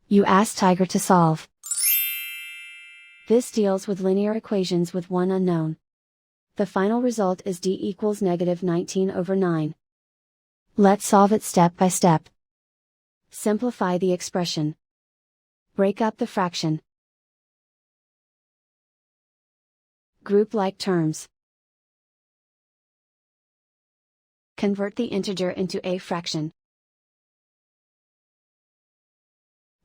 You ask Tiger to solve. This deals with linear equations with one unknown. The final result is d equals -19/9. Let's solve it step by step. Simplify the expression. Break up the fraction. Group like terms. Convert the integer into a fraction.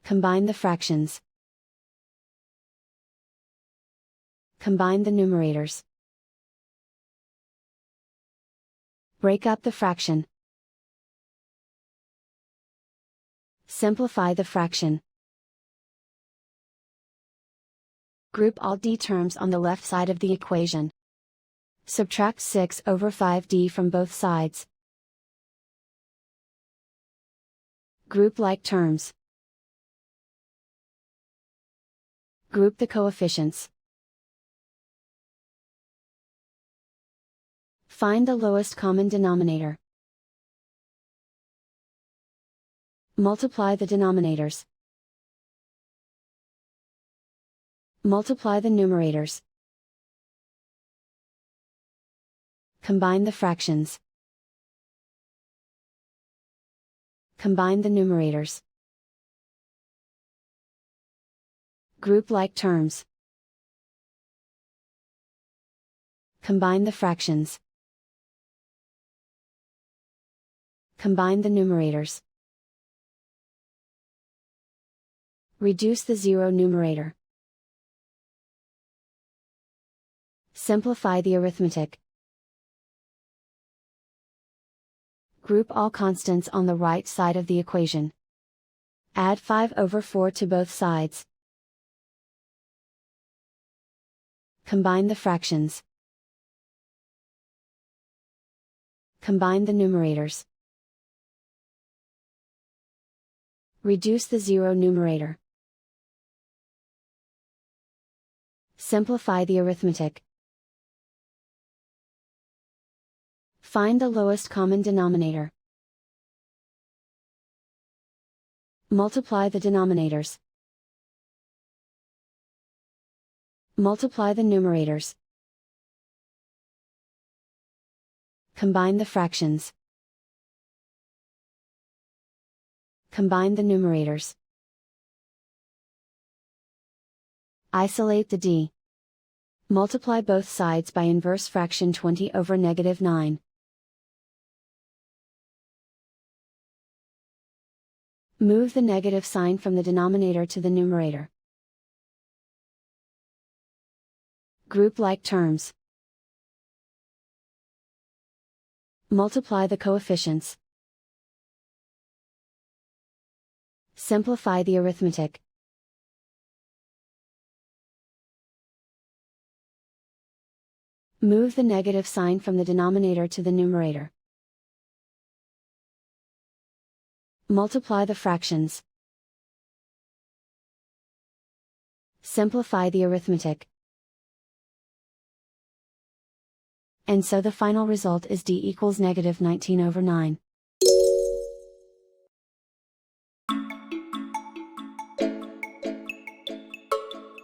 Combine the fractions. Combine the numerators. Break up the fraction. Simplify the fraction. Group all d terms on the left side of the equation. Subtract 6/5d from both sides. Group like terms. Group the coefficients. Find the lowest common denominator. Multiply the denominators. Multiply the numerators. Combine the fractions. Combine the numerators. Group like terms. Combine the fractions. Combine the numerators. Reduce the zero numerator. Simplify the arithmetic. Group all constants on the right side of the equation. Add 5/4 to both sides. Combine the fractions. Combine the numerators. Reduce the zero numerator. Simplify the arithmetic. Find the lowest common denominator. Multiply the denominators. Multiply the numerators. Combine the fractions. Combine the numerators. Isolate the d. Multiply both sides by inverse fraction 20/9. Move the negative sign from the denominator to the numerator. Group like terms. Multiply the coefficients. Simplify the arithmetic. Move the negative sign from the denominator to the numerator. Multiply the fractions. Simplify the arithmetic. And so the final result is d equals -19/9.